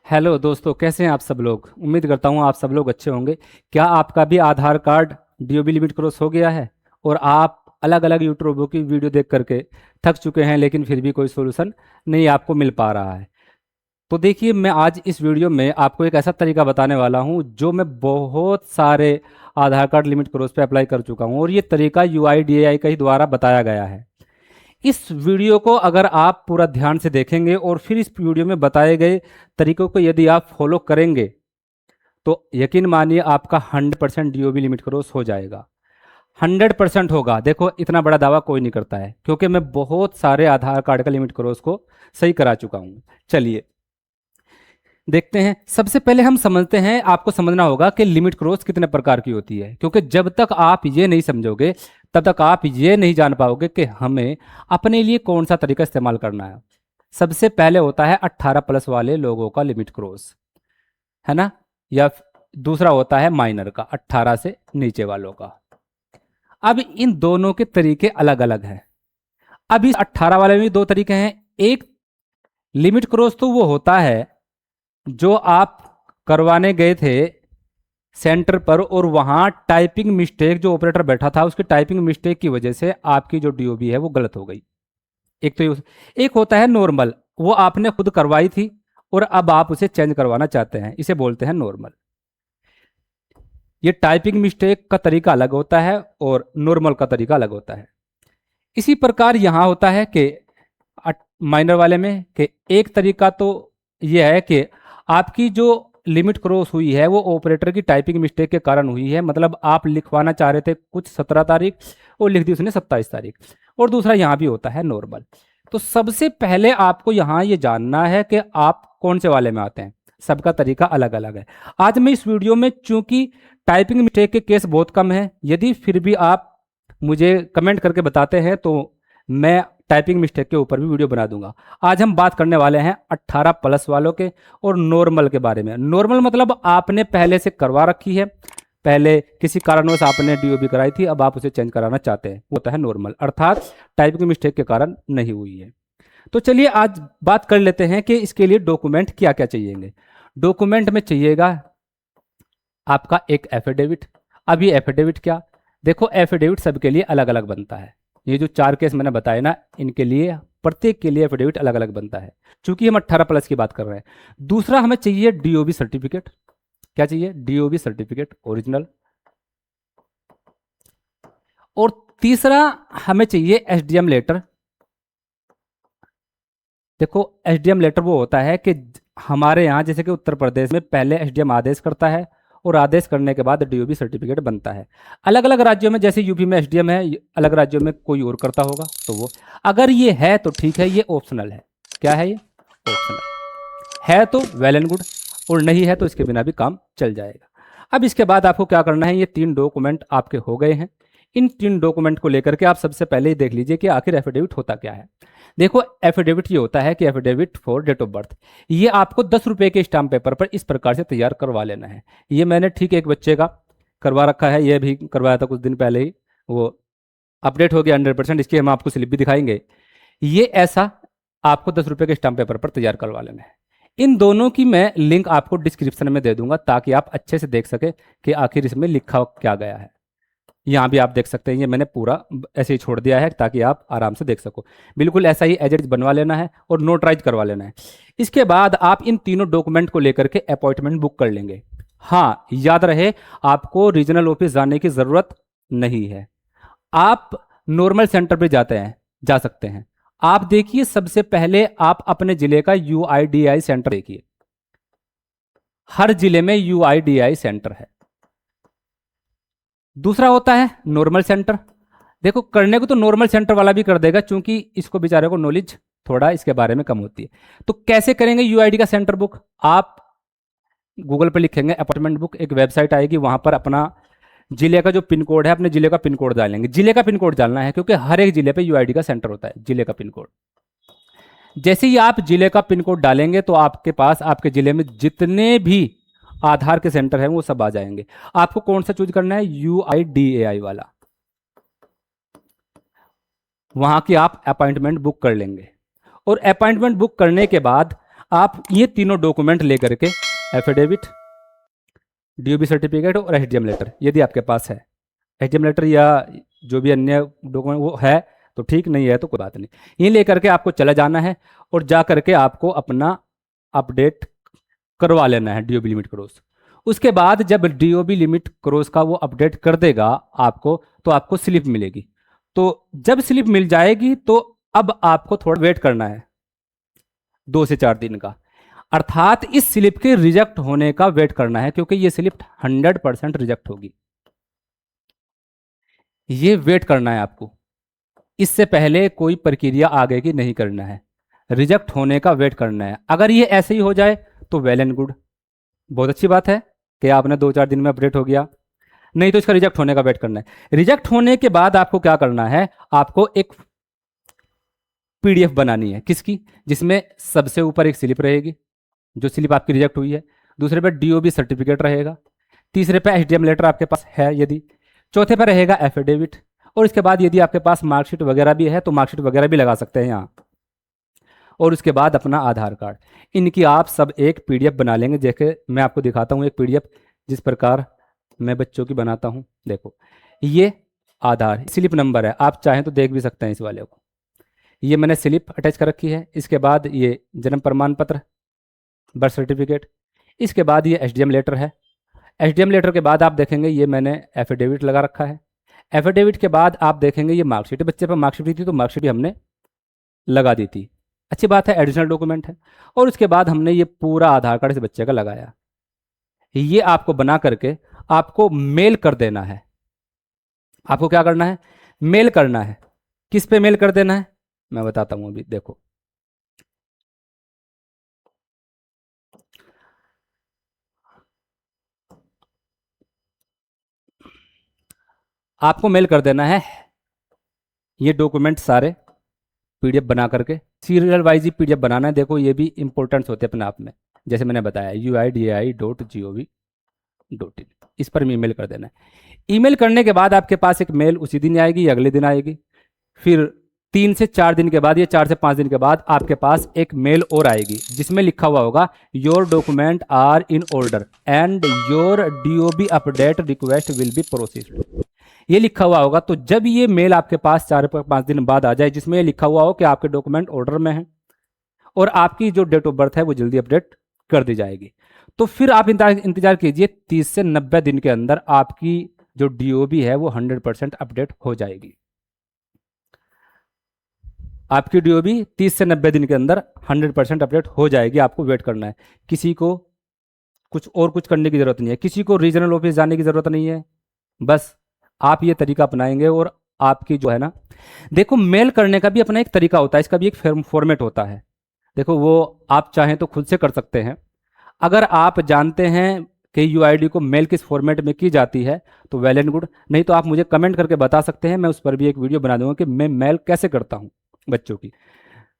Hello दोस्तों, कैसे हैं आप सब लोग। उम्मीद करता हूं आप सब लोग अच्छे होंगे। क्या आपका भी आधार कार्ड डीओबी लिमिट क्रॉस हो गया है और आप अलग अलग यूट्यूबों की वीडियो देख करके थक चुके हैं, लेकिन फिर भी कोई सोल्यूशन नहीं आपको मिल पा रहा है। तो देखिए, मैं आज इस वीडियो में आपको एक ऐसा तरीका बताने वाला हूं जो मैं बहुत सारे आधार कार्ड लिमिट क्रॉस पे अप्लाई कर चुका हूं, और ये तरीका यूआईडीएआई का ही द्वारा बताया गया है। इस वीडियो को अगर आप पूरा ध्यान से देखेंगे और फिर इस वीडियो में बताए गए तरीकों को यदि आप फॉलो करेंगे, तो यकीन मानिए आपका 100% डीओबी लिमिट क्रॉस हो जाएगा। 100% होगा। देखो, इतना बड़ा दावा कोई नहीं करता है, क्योंकि मैं बहुत सारे आधार कार्ड का लिमिट क्रॉस को सही करा चुका हूं। चलिए देखते हैं। सबसे पहले हम समझते हैं, आपको समझना होगा कि लिमिट क्रॉस कितने प्रकार की होती है, क्योंकि जब तक आप ये नहीं समझोगे तब तक आप ये नहीं जान पाओगे कि हमें अपने लिए कौन सा तरीका इस्तेमाल करना है। सबसे पहले होता है 18+ वाले लोगों का लिमिट क्रॉस, है ना। या दूसरा होता है माइनर का, 18 से नीचे वालों का। अब इन दोनों के तरीके अलग अलग हैं। अब इस 18 वाले में भी दो तरीके हैं। एक लिमिट क्रॉस तो वो होता है जो आप करवाने गए थे सेंटर पर, और वहां टाइपिंग मिस्टेक, जो ऑपरेटर बैठा था उसकी टाइपिंग मिस्टेक की वजह से आपकी जो डीओबी है वो गलत हो गई। एक तो एक होता है नॉर्मल, वो आपने खुद करवाई थी और अब आप उसे चेंज करवाना चाहते हैं, इसे बोलते हैं नॉर्मल। ये टाइपिंग मिस्टेक का तरीका अलग होता है और नॉर्मल का तरीका अलग होता है। इसी प्रकार यहां होता है कि माइनर वाले में कि एक तरीका तो यह है कि आपकी जो लिमिट क्रॉस हुई है वो ऑपरेटर की टाइपिंग मिस्टेक के कारण हुई है। मतलब आप लिखवाना चाह रहे थे कुछ 17 तारीख और लिख दी उसने 27 तारीख। और दूसरा यहाँ भी होता है नॉर्मल। तो सबसे पहले आपको यहाँ ये जानना है कि आप कौन से वाले में आते हैं। सबका तरीका अलग अलग है। आज मैं इस वीडियो में, चूंकि टाइपिंग मिस्टेक के केस बहुत कम है, यदि फिर भी आप मुझे कमेंट करके बताते हैं तो मैं टाइपिंग मिस्टेक के ऊपर भी वीडियो बना दूंगा। आज हम बात करने वाले हैं 18+ वालों के और नॉर्मल के बारे में। नॉर्मल मतलब आपने पहले से करवा रखी है, पहले किसी कारणवश आपने डीओबी कराई थी, अब आप उसे चेंज कराना चाहते हैं, वो होता है नॉर्मल, अर्थात टाइपिंग मिस्टेक के कारण नहीं हुई है। तो चलिए आज बात कर लेते हैं कि इसके लिए डॉक्यूमेंट क्या क्या चाहिएंगे। डॉक्यूमेंट में चाहिएगा आपका एक एफिडेविट। अब ये एफिडेविट क्या, देखो एफिडेविट सबके लिए अलग अलग बनता है। ये जो 4 केस मैंने बताए ना, इनके लिए प्रत्येक के लिए एफिडेविट अलग अलग बनता है, क्योंकि हम 18+ की बात कर रहे हैं। दूसरा हमें चाहिए डीओबी सर्टिफिकेट। क्या चाहिए? DOB certificate original. और तीसरा हमें चाहिए एसडीएम लेटर। देखो एसडीएम लेटर वो होता है कि हमारे यहाँ जैसे कि उत्तर प्रदेश में पहले एसडीएम आदेश करता है और आदेश करने के बाद डीओबी सर्टिफिकेट बनता है। अलग अलग राज्यों में, जैसे यूपी में एसडीएम है, अलग राज्यों में कोई और करता होगा, तो वो अगर ये है तो ठीक है, ये ऑप्शनल है। क्या है ये? ऑप्शनल है तो वेल एंड गुड, और नहीं है तो इसके बिना भी काम चल जाएगा। अब इसके बाद आपको क्या करना है, ये 3 डॉक्यूमेंट आपके हो गए हैं। इन 3 डॉक्यूमेंट को लेकर के आप सबसे पहले ही देख लीजिए कि आखिर एफिडेविट होता क्या है। देखो एफिडेविट ये होता है कि affidavit for date of birth, ये आपको 10 रुपए के स्टाम्प पेपर पर इस प्रकार से तैयार करवा लेना है। ये मैंने ठीक एक बच्चे का करवा रखा है, ये भी करवाया था कुछ दिन पहले ही, वो अपडेट हो गया 100%। इसकी हम आपको स्लिप भी दिखाएंगे। ये ऐसा आपको 10 रुपए के स्टाम्प पेपर पर तैयार करवा लेना है। इन दोनों की मैं लिंक आपको डिस्क्रिप्शन में दे दूंगा, ताकि आप अच्छे से देख सके कि आखिर इसमें लिखा क्या गया है। यहाँ भी आप देख सकते हैं, ये मैंने पूरा ऐसे ही छोड़ दिया है ताकि आप आराम से देख सको। बिल्कुल ऐसा ही एज इट इज बनवा लेना है और नोटराइज करवा लेना है। इसके बाद आप इन तीनों डॉक्यूमेंट को लेकर के अपॉइंटमेंट बुक कर लेंगे। हाँ, याद रहे आपको रीजनल ऑफिस जाने की जरूरत नहीं है, आप नॉर्मल सेंटर पे जाते हैं, जा सकते हैं। आप देखिए, सबसे पहले आप अपने जिले का यूआईडीआई सेंटर देखिए। हर जिले में यूआईडीआई सेंटर है। दूसरा होता है नॉर्मल सेंटर। देखो करने को तो नॉर्मल सेंटर वाला भी कर देगा, क्योंकि इसको बेचारे को नॉलेज थोड़ा इसके बारे में कम होती है। तो कैसे करेंगे यूआईडी का सेंटर बुक? आप गूगल पर लिखेंगे अपॉइंटमेंट बुक, एक वेबसाइट आएगी, वहां पर अपना जिले का जो पिन कोड है, अपने जिले का पिन कोड डालेंगे। जिले का पिन कोड डालना है, क्योंकि हर एक जिले पे यूआईडी का सेंटर होता है, जिले का पिन कोड। जैसे ही आप जिले का पिन कोड डालेंगे तो आपके पास आपके जिले में जितने भी आधार के सेंटर हैं वो सब आ जाएंगे। आपको कौन सा चूज करना है? यूआईडीएआई वाला। वहां की आप अपॉइंटमेंट बुक कर लेंगे, और अपॉइंटमेंट बुक करने के बाद आप ये तीनों डॉक्यूमेंट लेकर के एफिडेविट, डीओबी सर्टिफिकेट और एचडीएम लेटर यदि आपके पास है, एचडीएम लेटर या जो भी अन्य डॉक्यूमेंट वो है तो ठीक, नहीं है तो कोई बात नहीं, ये लेकर के आपको चला जाना है और जा करके आपको अपना अपडेट करवा लेना है डीओबी लिमिट क्रॉस। उसके बाद जब डीओबी लिमिट क्रॉस का वो अपडेट कर देगा आपको, तो आपको स्लिप मिलेगी। तो जब स्लिप मिल जाएगी तो अब आपको थोड़ा वेट करना है 2 से 4 दिन का, अर्थात इस स्लिप के रिजेक्ट होने का वेट करना है, क्योंकि ये स्लिप 100% रिजेक्ट होगी। ये वेट करना है आपको, इससे पहले कोई प्रक्रिया आगे की नहीं करना है, रिजेक्ट होने का वेट करना है। अगर ये ऐसे ही हो जाए तो वेल एंड गुड, बहुत अच्छी बात है कि आपने 2-4 दिन में अपडेट हो गया, नहीं तो इसका रिजेक्ट होने का वेट करना है। रिजेक्ट होने के बाद आपको क्या करना है, आपको एक पीडीएफ बनानी है, किसकी, जिसमें सबसे ऊपर एक स्लिप रहेगी जो स्लिप आपकी रिजेक्ट हुई है, दूसरे पे डीओबी सर्टिफिकेट रहेगा, तीसरे पे एचडीएम लेटर आपके पास है यदि, चौथे पे रहेगा एफिडेविट, और इसके बाद यदि आपके पास मार्कशीट वगैरह भी है तो मार्कशीट वगैरह भी लगा सकते हैं यहाँ, और उसके बाद अपना आधार कार्ड। इनकी आप सब एक पीडीएफ बना लेंगे। जैसे मैं आपको दिखाता हूँ एक पीडीएफ जिस प्रकार मैं बच्चों की बनाता हूँ। देखो ये आधार स्लिप नंबर है, आप चाहें तो देख भी सकते हैं इस वाले को, ये मैंने स्लिप अटैच कर रखी है। इसके बाद ये जन्म प्रमाण पत्र, बर्थ सर्टिफिकेट, इसके बाद ये एचडीएम लेटर है। एचडीएम लेटर के बाद आप देखेंगे ये मैंने एफिडेविट लगा रखा है। एफिडेविट के बाद आप देखेंगे ये मार्कशीट, बच्चे पर मार्कशीट थी तो मार्कशीट भी हमने लगा दी थी, अच्छी बात है, एडिशनल डॉक्यूमेंट है। और उसके बाद हमने ये पूरा आधार कार्ड इस बच्चे का लगाया। ये आपको बना करके आपको मेल कर देना है। आपको क्या करना है, मेल करना है। किस पे मेल कर देना है मैं बताता हूं अभी। देखो आपको मेल कर देना है ये डॉक्यूमेंट सारे पीडीएफ बना करके, सीरियल वाइज ही पीडीएफ बनाना है। देखो ये भी इंपॉर्टेंट्स होते हैं अपने आप में, जैसे मैंने बताया uidai.gov.in, इस पर ईमेल कर देना है। ईमेल करने के बाद आपके पास एक मेल उसी दिन आएगी या अगले दिन आएगी, फिर 3 से 4 दिन के बाद या 4 से 5 दिन के बाद आपके पास एक मेल और आएगी जिसमें लिखा हुआ होगा your document are in order and your DOB update request will be processed, ये लिखा हुआ होगा। तो जब ये मेल आपके पास 4-5 दिन बाद आ जाए जिसमें ये लिखा हुआ हो कि आपके डॉक्यूमेंट ऑर्डर में हैं और आपकी जो डेट ऑफ बर्थ है वो जल्दी अपडेट कर दी जाएगी, तो फिर आप इंतजार कीजिए 30 से 90 दिन के अंदर आपकी जो डीओबी है वो 100% अपडेट हो जाएगी। आपकी डीओबी 30 से 90 दिन के अंदर 100% अपडेट हो जाएगी। आपको वेट करना है, किसी को कुछ करने की जरूरत नहीं है, किसी को रीजनल ऑफिस जाने की जरूरत नहीं है, बस आप ये तरीका अपनाएंगे और आपकी जो है ना, देखो मेल करने का भी अपना एक तरीका होता है, इसका भी एक फॉर्मेट होता है। देखो वो आप चाहें तो खुद से कर सकते हैं, अगर आप जानते हैं कि यूआईडी को मेल किस फॉर्मेट में की जाती है तो वेल एंड गुड, नहीं तो आप मुझे कमेंट करके बता सकते हैं, मैं उस पर भी एक वीडियो बना दूंगा कि मैं मेल कैसे करता हूँ बच्चों की।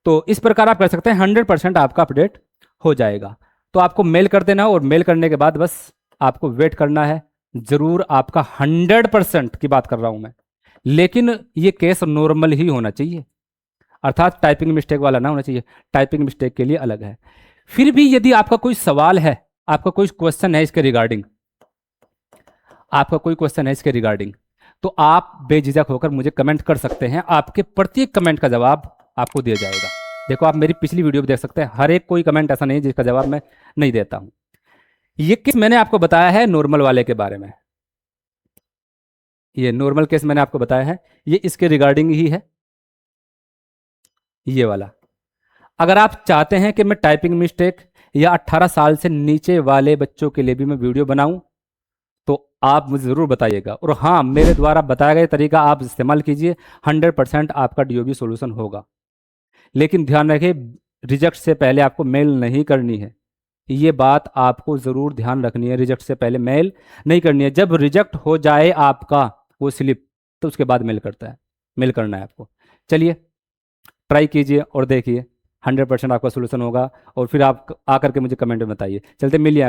तो इस प्रकार आप कर सकते हैं, 100% आपका अपडेट हो जाएगा। तो आपको मेल कर देना और मेल करने के बाद बस आपको वेट करना है। जरूर आपका 100% की बात कर रहा हूं मैं, लेकिन ये केस नॉर्मल ही होना चाहिए, अर्थात टाइपिंग मिस्टेक वाला ना होना चाहिए, टाइपिंग मिस्टेक के लिए अलग है। फिर भी यदि आपका कोई सवाल है, आपका कोई क्वेश्चन है इसके रिगार्डिंग, तो आप बेझिझक होकर मुझे कमेंट कर सकते हैं, आपके प्रत्येक कमेंट का जवाब आपको दिया जाएगा। देखो आप मेरी पिछली वीडियो भी देख सकते हैं, हर एक कोई कमेंट ऐसा नहीं जिसका जवाब मैं नहीं देता हूं। ये केस मैंने आपको बताया है नॉर्मल वाले के बारे में, ये नॉर्मल केस मैंने आपको बताया है, ये इसके रिगार्डिंग ही है ये वाला। अगर आप चाहते हैं कि मैं टाइपिंग मिस्टेक या 18 साल से नीचे वाले बच्चों के लिए भी मैं वीडियो बनाऊं तो आप मुझे ज़रूर बताइएगा, और हाँ मेरे द्वारा बताया गया तरीका आप इस्तेमाल कीजिए, 100% आपका डीओबी सॉल्यूशन होगा। लेकिन ध्यान रखिए रिजेक्ट से पहले आपको मेल नहीं करनी है, ये बात आपको ज़रूर ध्यान रखनी है, रिजेक्ट से पहले मेल नहीं करनी है। जब रिजेक्ट हो जाए आपका वो स्लिप तो उसके बाद मेल करना है आपको। चलिए ट्राई कीजिए और देखिए 100% आपका सोल्यूशन होगा, और फिर आप आकर के मुझे कमेंट में बताइए। चलते मिलिए।